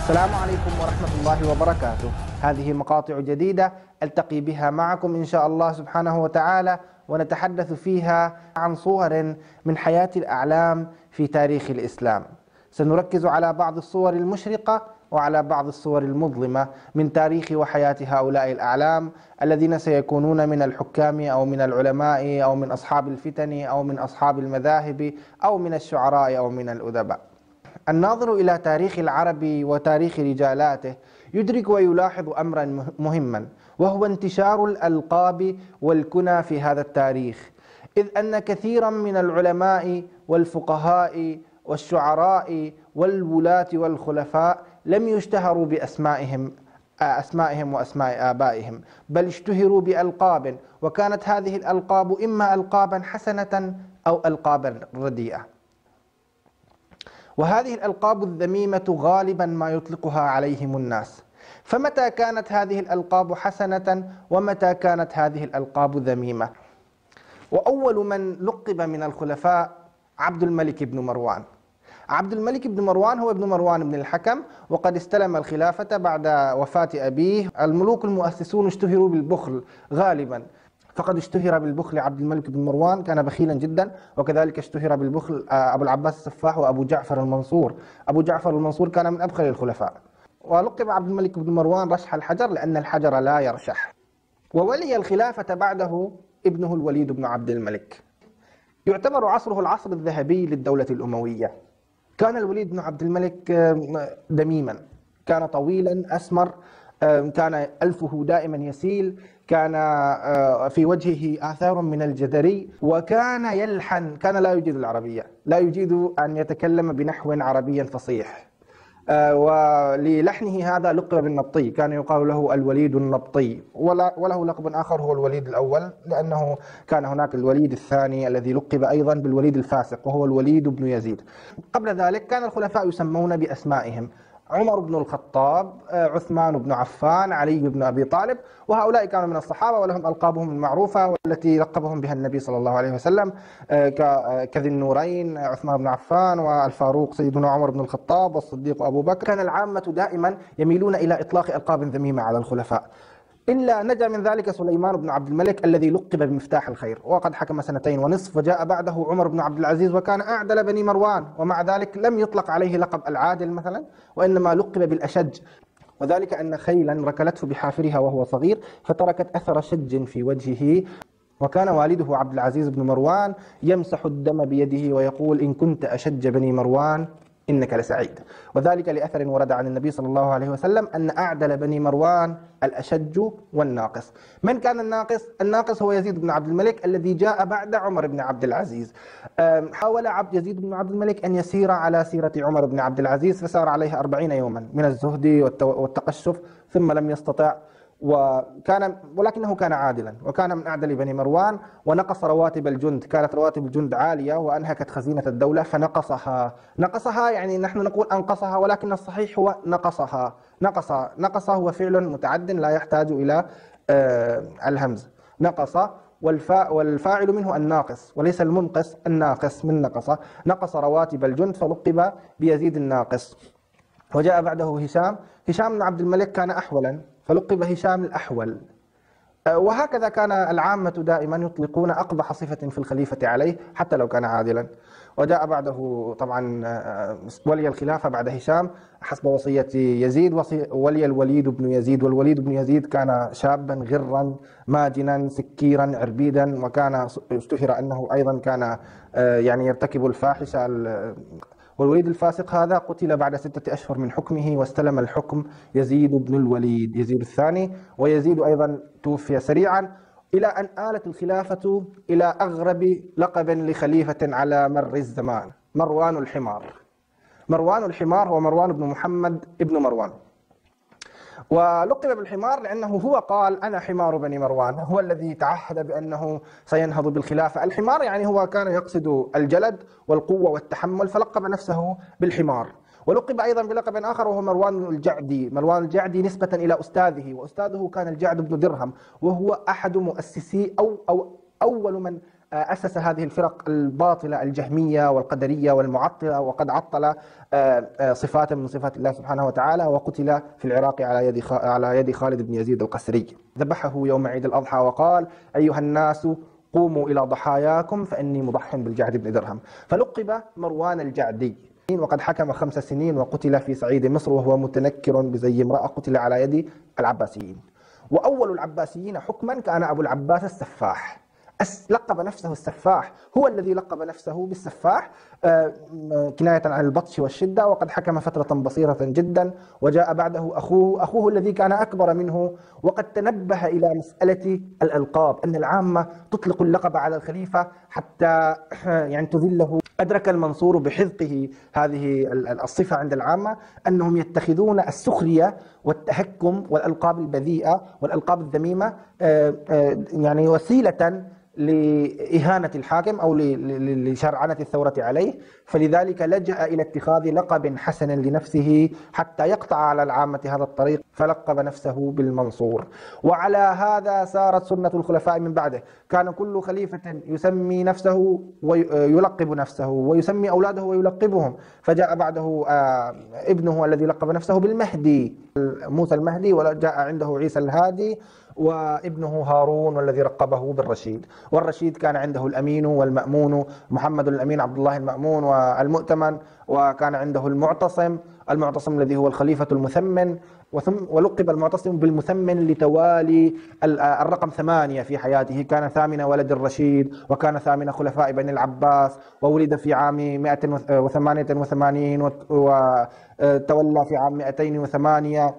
السلام عليكم ورحمة الله وبركاته. هذه مقاطع جديدة ألتقي بها معكم إن شاء الله سبحانه وتعالى، ونتحدث فيها عن صور من حياة الأعلام في تاريخ الإسلام. سنركز على بعض الصور المشرقة وعلى بعض الصور المظلمة من تاريخ وحياة هؤلاء الأعلام الذين سيكونون من الحكام أو من العلماء أو من أصحاب الفتن أو من أصحاب المذاهب أو من الشعراء أو من الأدباء. الناظر إلى تاريخ العرب وتاريخ رجالاته يدرك ويلاحظ أمرا مهما، وهو انتشار الألقاب والكنى في هذا التاريخ، إذ أن كثيرا من العلماء والفقهاء والشعراء والولاة والخلفاء لم يشتهروا بأسمائهم وأسماء آبائهم، بل اشتهروا بألقاب، وكانت هذه الألقاب إما ألقابا حسنة أو ألقابا رديئة. وهذه الألقاب الذميمة غالبا ما يطلقها عليهم الناس. فمتى كانت هذه الألقاب حسنة ومتى كانت هذه الألقاب ذميمة؟ وأول من لقب من الخلفاء عبد الملك بن مروان. عبد الملك بن مروان هو ابن مروان بن الحكم، وقد استلم الخلافة بعد وفاة أبيه. الملوك المؤسسون اشتهروا بالبخل غالبا، فقد اشتهر بالبخل عبد الملك بن مروان، كان بخيلا جدا، وكذلك اشتهر بالبخل أبو العباس السفاح وأبو جعفر المنصور. أبو جعفر المنصور كان من أبخل الخلفاء. ولقب عبد الملك بن مروان رشح الحجر لأن الحجر لا يرشح. وولي الخلافة بعده ابنه الوليد بن عبد الملك. يعتبر عصره العصر الذهبي للدولة الأموية. كان الوليد بن عبد الملك دميما، كان طويلا أسمر، كان ألفه دائما يسيل، كان في وجهه آثار من الجدري، وكان يلحن، كان لا يجيد العربية، لا يجيد أن يتكلم بنحو عربي فصيح، وللحنه هذا لقب بالنبطي، كان يقال له الوليد النبطي، وله لقب آخر هو الوليد الأول، لأنه كان هناك الوليد الثاني الذي لقب أيضا بالوليد الفاسق وهو الوليد بن يزيد. قبل ذلك كان الخلفاء يسمون بأسمائهم: عمر بن الخطاب، عثمان بن عفان، علي بن أبي طالب، وهؤلاء كانوا من الصحابة ولهم ألقابهم المعروفة والتي لقبهم بها النبي صلى الله عليه وسلم، كذي النورين عثمان بن عفان، والفاروق سيدنا عمر بن الخطاب، والصديق أبو بكر. كان العامة دائما يميلون إلى إطلاق ألقاب ذميمة على الخلفاء، إلا نجا من ذلك سليمان بن عبد الملك الذي لقب بمفتاح الخير، وقد حكم 2.5 سنين، وجاء بعده عمر بن عبد العزيز وكان أعدل بني مروان، ومع ذلك لم يطلق عليه لقب العادل مثلا، وإنما لقب بالأشج، وذلك أن خيلا ركلته بحافرها وهو صغير فتركت أثر شج في وجهه. وكان والده عبد العزيز بن مروان يمسح الدم بيده ويقول: إن كنت أشج بني مروان إنك لسعيد، وذلك لأثر ورد عن النبي صلى الله عليه وسلم أن أعدل بني مروان الأشج والناقص. من كان الناقص؟ الناقص هو يزيد بن عبد الملك الذي جاء بعد عمر بن عبد العزيز. حاول يزيد بن عبد الملك أن يسير على سيرة عمر بن عبد العزيز، فسار عليه 40 يوما من الزهد والتقشف، ثم لم يستطع، ولكنه كان عادلا، وكان من أعدل بني مروان، ونقص رواتب الجند. كانت رواتب الجند عالية وأنهكت خزينة الدولة فنقصها، يعني نحن نقول أنقصها، ولكن الصحيح هو نقصها. نقص هو فعل متعد لا يحتاج إلى الهمز. نقص، والفاعل منه الناقص وليس المنقص، الناقص من نقص رواتب الجند، فلقب بيزيد الناقص. وجاء بعده هشام بن عبد الملك، كان أحولا فلقب هشام الأحول. وهكذا كان العامة دائما يطلقون أقبح صفة في الخليفة عليه حتى لو كان عادلا. وجاء بعده طبعا ولي الخلافة بعد هشام حسب وصية يزيد ولي الوليد بن يزيد، والوليد بن يزيد كان شابا غرا ماجنا سكيرا عربيدا، وكان اشتهر أنه أيضا كان يعني يرتكب الفاحشة. والوليد الفاسق هذا قتل بعد 6 أشهر من حكمه، واستلم الحكم يزيد بن الوليد، يزيد الثاني، ويزيد أيضا توفي سريعا، إلى أن آلت الخلافة إلى أغرب لقب لخليفة على مر الزمان: مروان الحمار. مروان الحمار هو مروان بن محمد ابن مروان، ولقب بالحمار لأنه هو قال: أنا حمار بني مروان، هو الذي تعهد بأنه سينهض بالخلافة. الحمار يعني هو كان يقصد الجلد والقوة والتحمل، فلقب نفسه بالحمار. ولقب أيضا بلقب آخر وهو مروان الجعدي. مروان الجعدي نسبة إلى أستاذه، وأستاذه كان الجعد بن درهم، وهو أحد مؤسسي أو أول من أسس هذه الفرق الباطلة الجهمية والقدرية والمعطلة، وقد عطل صفات من صفات الله سبحانه وتعالى، وقتل في العراق على يد خالد بن يزيد القسري. ذبحه يوم عيد الأضحى وقال: أيها الناس قوموا إلى ضحاياكم فإني مضح بالجعد بن درهم. فلقب مروان الجعدي، وقد حكم 5 سنين، وقتل في صعيد مصر وهو متنكر بزي امرأة، قتل على يد العباسيين. وأول العباسيين حكما كان أبو العباس السفاح، لقب نفسه السفاح، هو الذي لقب نفسه بالسفاح كناية عن البطش والشدة، وقد حكم فترة بصيرة جدا. وجاء بعده أخوه الذي كان أكبر منه، وقد تنبه إلى مسألة الألقاب، أن العامة تطلق اللقب على الخليفة حتى يعني تذله. أدرك المنصور بحذقه هذه الصفة عند العامة، أنهم يتخذون السخرية والتهكم والألقاب البذيئة والألقاب الذميمة يعني وسيلة لإهانة الحاكم أو لشرعنة الثورة عليه، فلذلك لجأ إلى اتخاذ لقب حسن لنفسه حتى يقطع على العامة هذا الطريق، فلقب نفسه بالمنصور. وعلى هذا سارت سنة الخلفاء من بعده، كان كل خليفة يسمي نفسه ويلقب نفسه، ويسمي أولاده ويلقبهم. فجاء بعده ابنه الذي لقب نفسه بالمهدي، موسى المهدي، وجاء عنده عيسى الهادي، وابنه هارون والذي رقبه بالرشيد. والرشيد كان عنده الأمين والمأمون، محمد الأمين عبد الله المأمون والمؤتمن، وكان عنده المعتصم الذي هو الخليفة المثمن، ولقب المعتصم بالمثمن لتوالي الرقم 8 في حياته، كان 8 ولد الرشيد، وكان 8 خلفاء بني العباس، وولد في عام 188 وتولى في عام 208،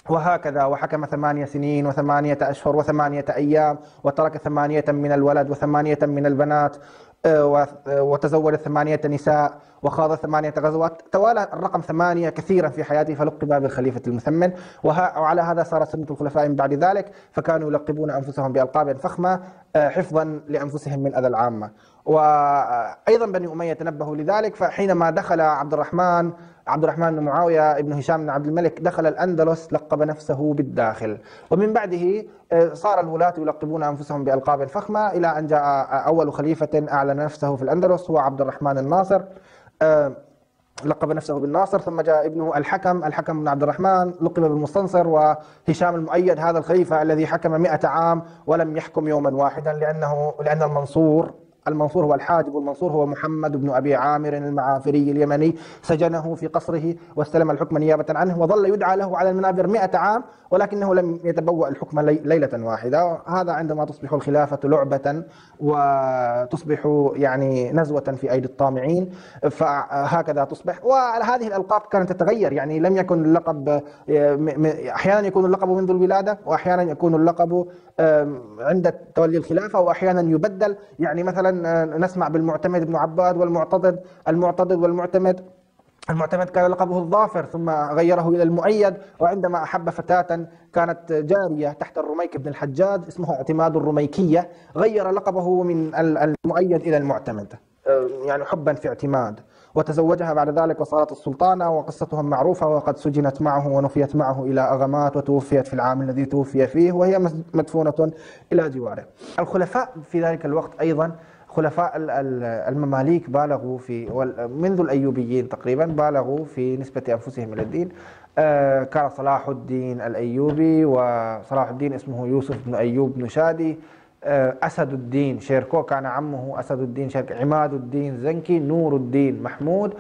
وهكذا. وحكم 8 سنين و8 أشهر و8 أيام، وترك 8 من الولد و8 من البنات، وتزوج 8 نساء، وخاض 8 غزوات. توالى الرقم 8 كثيرا في حياته، فلقب بالخليفة المثمن. وعلى هذا صارت سنة الخلفاء من بعد ذلك، فكانوا يلقبون أنفسهم بألقاب فخمة حفظا لأنفسهم من أذى العامة. وأيضا بني أمية تنبهوا لذلك، فحينما دخل عبد الرحمن بن معاوية ابن هشام بن عبد الملك دخل الأندلس، لقب نفسه بالداخل. ومن بعده صار الولاة يلقبون أنفسهم بألقاب فخمة، إلى أن جاء أول خليفة أعلن نفسه في الأندلس هو عبد الرحمن الناصر، لقب نفسه بالناصر. ثم جاء ابنه الحكم بن عبد الرحمن، لقب بالمستنصر. وهشام المؤيد هذا الخليفة الذي حكم 100 عام ولم يحكم يوما واحدا، لأن المنصور هو الحاجب، والمنصور هو محمد بن أبي عامر المعافري اليمني، سجنه في قصره واستلم الحكم نيابة عنه، وظل يدعى له على المنابر 100 عام، ولكنه لم يتبوأ الحكم ليلة واحدة. هذا عندما تصبح الخلافة لعبة وتصبح يعني نزوة في أيدي الطامعين، فهكذا تصبح. وهذه الألقاب كانت تتغير، يعني لم يكن اللقب، أحيانا يكون اللقب منذ الولادة، وأحيانا يكون اللقب عند تولي الخلافة، وأحيانا يبدل. يعني مثلا نسمع بالمعتمد بن عباد المعتضد والمعتمد. المعتمد كان لقبه الظافر، ثم غيره إلى المؤيد. وعندما أحب فتاة كانت جارية تحت الرميك بن الحجاج اسمها اعتماد الرميكية، غير لقبه من المؤيد إلى المعتمد، يعني حبا في اعتماد. وتزوجها بعد ذلك وصارت السلطانة، وقصتها معروفة، وقد سجنت معه ونفيت معه إلى أغمات، وتوفيت في العام الذي توفي فيه، وهي مدفونة إلى جواره. الخلفاء في ذلك الوقت أيضا، خلفاء المماليك بالغوا منذ الأيوبيين تقريبا بالغوا في نسبة أنفسهم إلى الدين. كان صلاح الدين الأيوبي، وصلاح الدين اسمه يوسف بن أيوب بن شادي. أسد الدين شيركو كان عمه أسد الدين شيركو. عماد الدين زنكي. نور الدين محمود.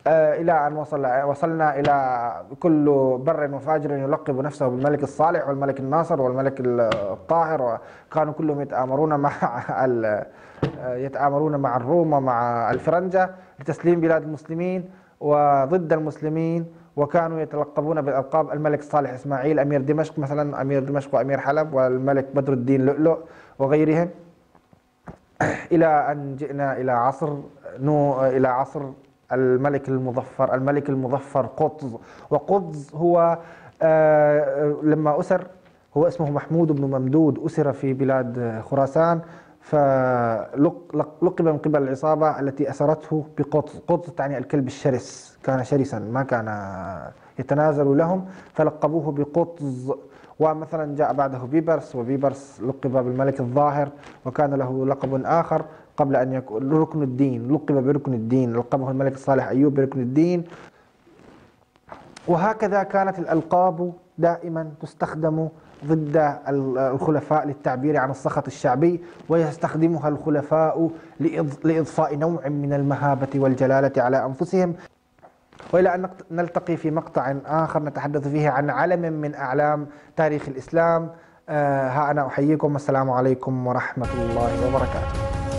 إلى أن وصلنا إلى كل بر وفاجر يلقب نفسه بالملك الصالح والملك الناصر والملك الطاهر، وكانوا كلهم يتآمرون مع الروم ومع الفرنجة لتسليم بلاد المسلمين وضد المسلمين، وكانوا يتلقبون بالألقاب: الملك الصالح إسماعيل أمير دمشق مثلا، أمير دمشق وأمير حلب، والملك بدر الدين لؤلؤ، وغيرهم. إلى أن جئنا إلى عصر الملك المظفر قطز. وقطز هو لما أسر، هو اسمه محمود بن ممدود، أسر في بلاد خراسان، فلقب من قبل العصابة التي أسرته بقطز. قطز تعني الكلب الشرس، كان شرسا ما كان يتنازل لهم، فلقبوه بقطز. ومثلا جاء بعده بيبرس، وبيبرس لقب بالملك الظاهر، وكان له لقب آخر قبل أن يكون ركن الدين، لقب بركن الدين، لقبه الملك الصالح أيوب بركن الدين. وهكذا كانت الألقاب دائما تستخدم ضد الخلفاء للتعبير عن السخط الشعبي، ويستخدمها الخلفاء لإضفاء نوع من المهابة والجلالة على أنفسهم. وإلى أن نلتقي في مقطع آخر نتحدث فيه عن علم من أعلام تاريخ الإسلام. ها أنا أحييكم، والسلام عليكم ورحمة الله وبركاته.